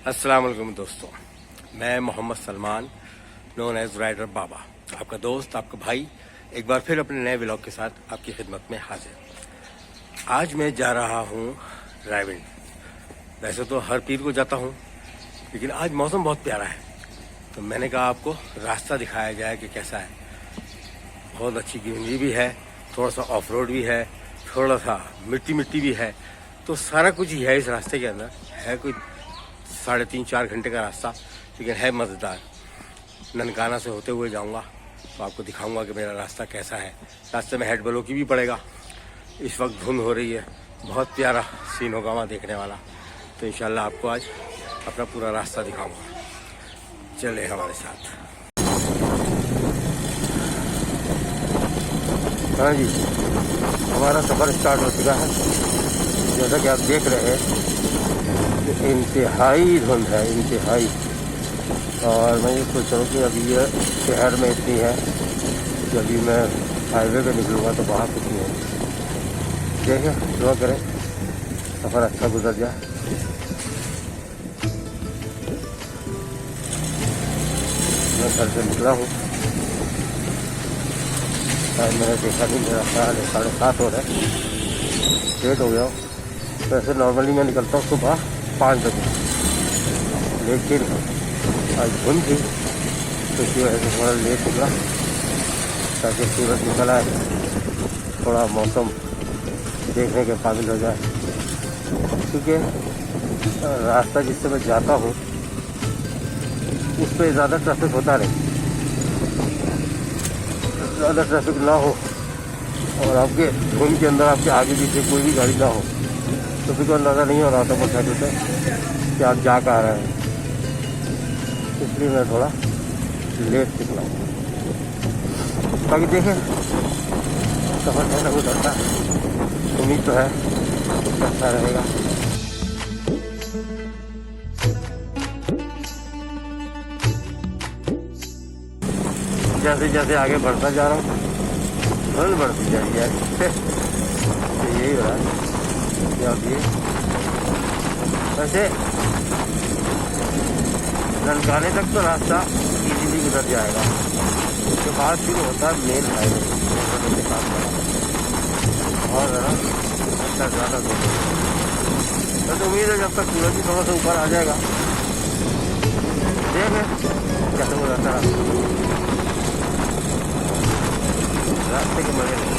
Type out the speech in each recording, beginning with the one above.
अस्सलाम वालेकुम दोस्तों, मैं Mohammad Salman known as rider Baba, आपका दोस्त, आपका भाई, एक बार फिर अपने नए व्लॉग के साथ आपकी खिदमत में हाजिर। आज मैं जा रहा हूँ रायविंड। वैसे तो हर पीर को जाता हूँ, लेकिन आज मौसम बहुत प्यारा है, तो मैंने कहा आपको रास्ता दिखाया जाए कि कैसा है। बहुत अच्छी ग्रीनरी भी है, थोड़ा सा ऑफ रोड भी है, थोड़ा सा मिट्टी मिट्टी भी है, तो सारा कुछ ही है इस रास्ते के अंदर। है कोई 3.5-4 घंटे का रास्ता, लेकिन है मज़ेदार। ननकाना से होते हुए जाऊंगा तो आपको दिखाऊंगा कि मेरा रास्ता कैसा है। रास्ते में हेड बलोकी भी पड़ेगा। इस वक्त धुंध हो रही है, बहुत प्यारा सीन होगा वहाँ देखने वाला। तो इंशाल्लाह आपको आज अपना पूरा रास्ता दिखाऊंगा, चले हमारे साथ। हाँ जी, हमारा सफ़र स्टार्ट हो चुका है। जैसा कि आप देख रहे हैं, इंतहाई धुंध है, इंतहाई। और मैं ये सोच रहा हूँ कि अभी ये शहर में इतनी है कि अभी मैं हाईवे पे निकलूँगा तो वहाँ कुछ नहीं है। देखें, दुआ करें सफ़र अच्छा गुजर जाए। मैं घर से निकला हूँ, मैंने देखा नहीं, मेरा ख्याल है 7:30 हो रहा है, लेट हो गया हूँ। वैसे नॉर्मली मैं निकलता हूँ सुबह 5 बजे, लेकिन आज धुंध थी तो इसकी वजह से थोड़ा लेट निकला ताकि सूरज निकल आए, थोड़ा मौसम देखने के काबिल हो जाए। क्योंकि रास्ता जिससे मैं जाता हूँ उस पर ज़्यादा ट्रैफिक होता नहीं, ज़्यादा ट्रैफिक ना हो और आपके धुंध के अंदर आपके आगे पीछे कोई भी गाड़ी ना हो तो फिर को अंदाज़ा नहीं हो रहा था मोटरसाइकिल से कि आप जा कहाँ रहे हैं। इसलिए मैं थोड़ा लेट निकला। बाकी देखें सफ़र कैसा गुजरता है, उम्मीद तो है अच्छा रहेगा। जैसे जैसे आगे बढ़ता जा रहा हूँ धुंध बढ़ती जाएगी तो यही हो रहा है। ये वैसे ननकाने तक तो रास्ता इजीली गुजर जाएगा, उसके बाद शुरू होता है मेन हाईवे के साथ और ज़्यादा तो उम्मीद है जब तक सूरज भी थोड़ा सा ऊपर आ जाएगा, देखें कैसे हो जाता है रास्ते के मजे में।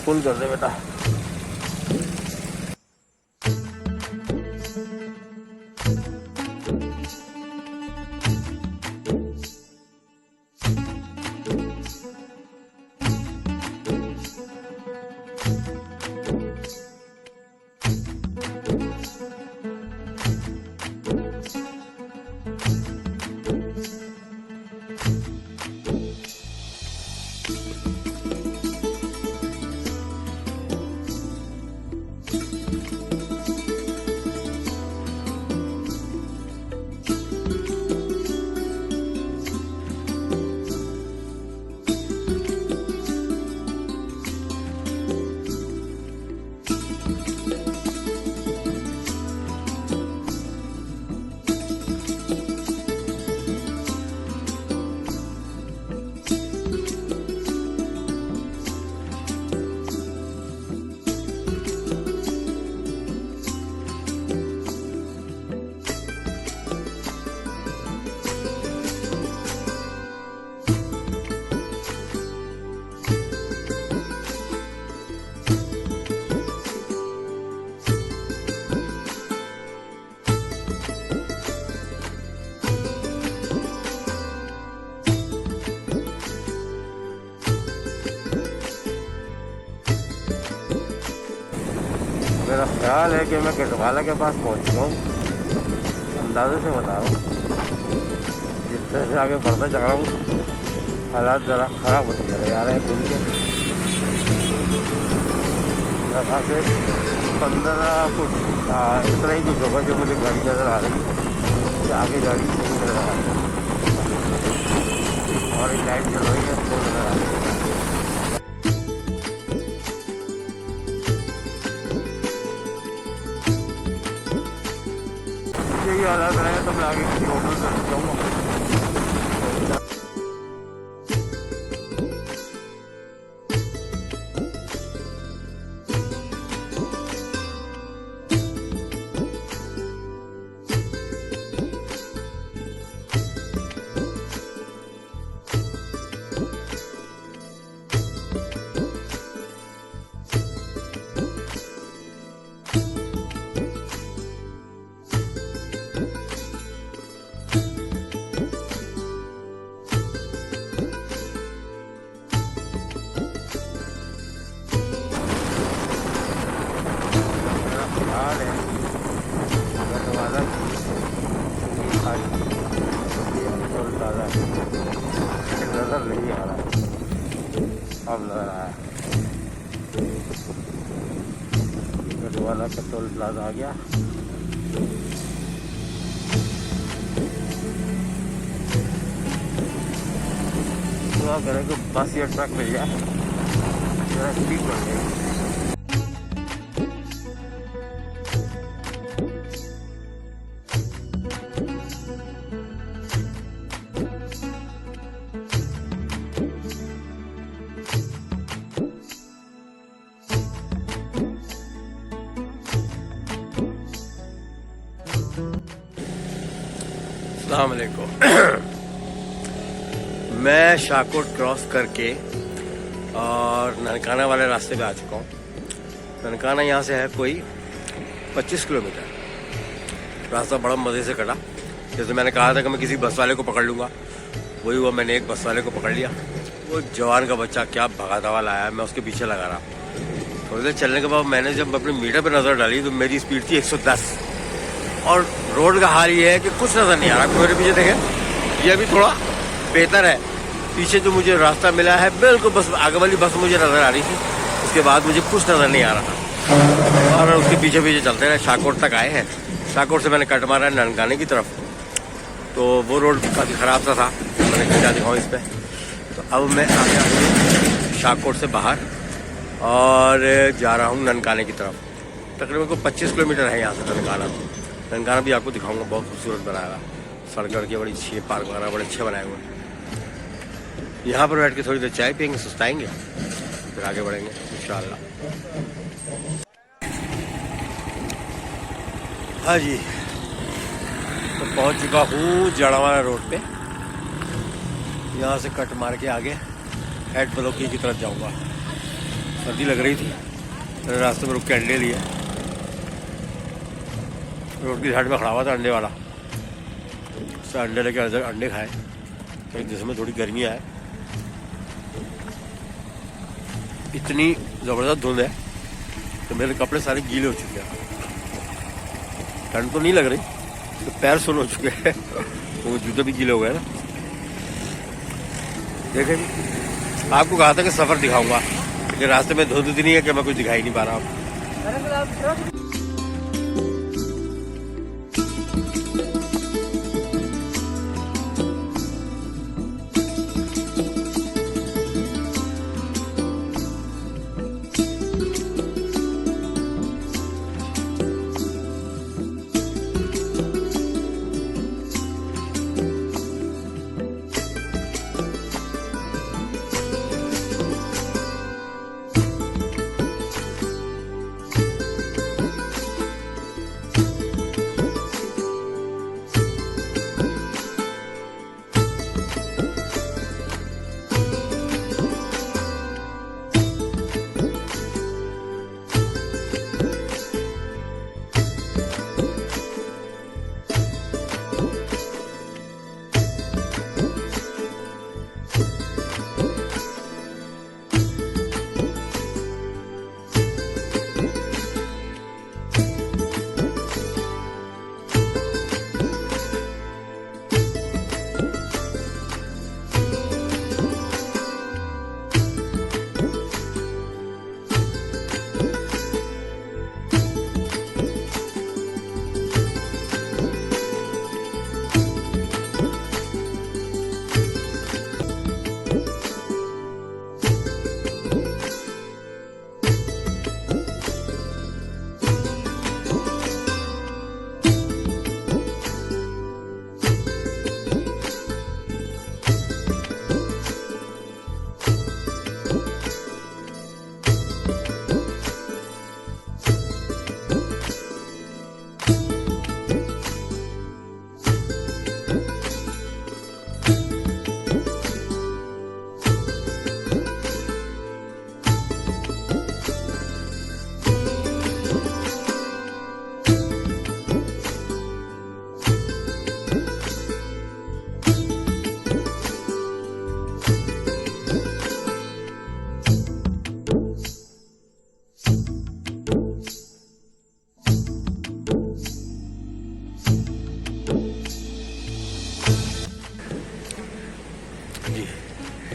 फुल कर दे बेटा। ख्याल है कि मैं कटवाला के पास पहुंच चुका हूँ। अंदाजे से बता रहा हूँ, जिससे से आगे बढ़ता चल रहा हूँ हालात ज़रा ख़राब होते चले जा रहे हैं। पुल के यहाँ से 15 फुट इतना ही कुछ होगा जो मुझे गाड़ी नज़र आ रही है, आगे गाड़ी नहीं नज़र आ रही और एक लाइट चल रही है तो नज़र आ रही है। यही हालात रहे तो मैं आगे किसी होटल से रुक जाऊँगा। नजर नहीं आ रहा, अब नजर आया। गढ़वाला पेट्रोल प्लाजा आ गया। दुआ करें कि बस या ट्रक मिल जाए, जरा स्पीड बढ़ जाएगी। अस्सलाम वालेकुम। मैं शाहकोट क्रॉस करके और ननकाना वाले रास्ते पे आ चुका हूँ। ननकाना यहाँ से है कोई 25 किलोमीटर। रास्ता बड़ा मज़े से कटा। जैसे मैंने कहा था कि मैं किसी बस वाले को पकड़ लूँगा, वही हुआ। मैंने एक बस वाले को पकड़ लिया। वो जवान का बच्चा क्या भगाता हुआ लाया, मैं उसके पीछे लगा रहा। थोड़ी देर चलने के बाद मैंने जब अपने मीटर पर नज़र डाली तो मेरी स्पीड थी 110 और रोड का हाल ये है कि कुछ नज़र नहीं आ रहा। मेरे पीछे देखें, ये अभी थोड़ा बेहतर है। पीछे जो मुझे रास्ता मिला है बिल्कुल बस आगे वाली बस मुझे नज़र आ रही थी, उसके बाद मुझे कुछ नज़र नहीं आ रहा था और उसके पीछे पीछे चलते रहे। शाहकोट तक आए हैं। शाहकोट से मैंने कट मारा ननकाने की तरफ, तो वो रोड काफ़ी ख़राब सा था। मैंने क्या दिखाऊँ इस पर। तो अब मैं आ गया हूँ शाहकोट से बाहर और जा रहा हूँ ननकाने की तरफ। तकरीबन को 25 किलोमीटर है यहाँ से ननकाना। ननकाना भी आपको दिखाऊंगा, बहुत खूबसूरत बनाया हुआ। सड़क की बड़ी अच्छी है, पार्क वगैरह बड़े अच्छे बनाए हुए हैं। यहाँ पर बैठ के थोड़ी देर चाय पियेंगे, सुस्ताएंगे, फिर आगे बढ़ेंगे इंशाअल्लाह। हाँ जी, तो पहुँच चुका हूँ जड़ावाला रोड पे। यहाँ से कट मार के आगे हेड ब्लॉकी की तरफ जाऊँगा। सर्दी लग रही थी, मैंने रास्ते में रुक के अंडे लिए। रोड की साइड में खड़ा हुआ था अंडे वाला, उससे अंडे लेके अंडे खाए क्योंकि जिसमें थोड़ी गर्मी आए। इतनी ज़बरदस्त धुंध है तो मेरे कपड़े सारे गीले हो चुके हैं। ठंड तो नहीं लग रही, तो पैर सुन हो चुके हैं तो वो जूते भी गीले हो गए ना। देखें जी, आपको कहा था कि सफ़र दिखाऊंगा, लेकिन रास्ते में धुंध इतनी है कि मैं कुछ दिखाई नहीं पा रहा हूँ।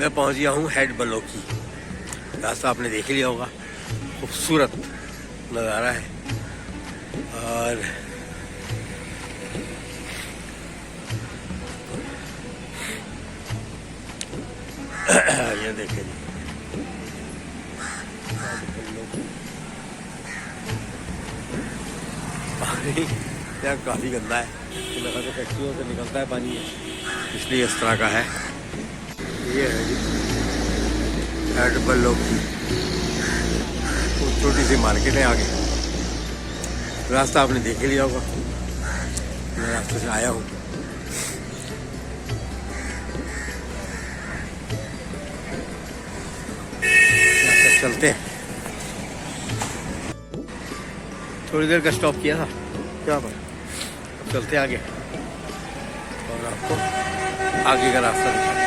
मैं पहुंच गया हूँ हेड बलोकी। रास्ता आपने देख ही लिया होगा, खूबसूरत नज़ारा है। और ये देखिए जी, पानी यहाँ काफ़ी गंदा है, तो लगा तो फैक्ट्रियों से निकलता है पानी है, इसलिए इस तरह का है। ये है जी हेड बलोकी, छोटी सी मार्केट है आगे। रास्ता आपने देख ही लिया होगा, मैं रास्ते से आया हूँ। चलते हैं, थोड़ी देर का स्टॉप किया था यहाँ पर, अब चलते हैं आगे और आपको आगे का रास्ता दिखाते हैं।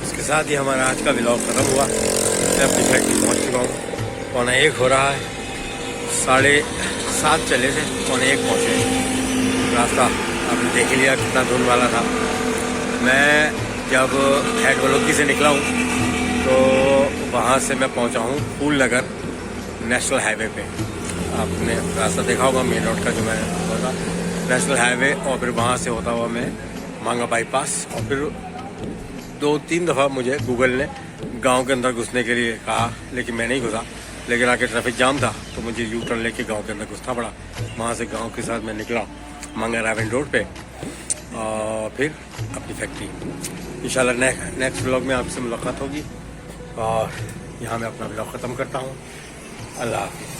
इसके साथ ही हमारा आज का व्लॉग खत्म हुआ। मैं अपनी फैक्ट्री पहुंच चुका हूँ। 1:45 हो रहा है, 7:30 चले थे, 1:45 पहुँचे। रास्ता आपने देख लिया कितना धुंध वाला था। मैं जब हेड बलोकी से निकला हूँ तो वहाँ से मैं पहुँचा हूँ फूल नगर नेशनल हाईवे पे। आपने रास्ता देखा होगा मेन रोड का जो मैं होता नेशनल हाईवे, और फिर वहाँ से होता हुआ मैं मांगा बाईपास, और फिर 2-3 दफ़ा मुझे गूगल ने गांव के अंदर घुसने के लिए कहा, लेकिन मैं नहीं घुसा। लेकिन आके ट्रैफिक जाम था तो मुझे यू टर्न लेके गांव के अंदर घुसना पड़ा। वहाँ से गांव के साथ मैं निकला मांगा रावन रोड पे, और फिर अपनी फैक्ट्री। इंशाल्लाह नेक्स्ट व्लॉग में आपसे मुलाकात होगी, और यहाँ मैं अपना व्लॉग ख़त्म करता हूँ। अल्लाह हाफ़िज़।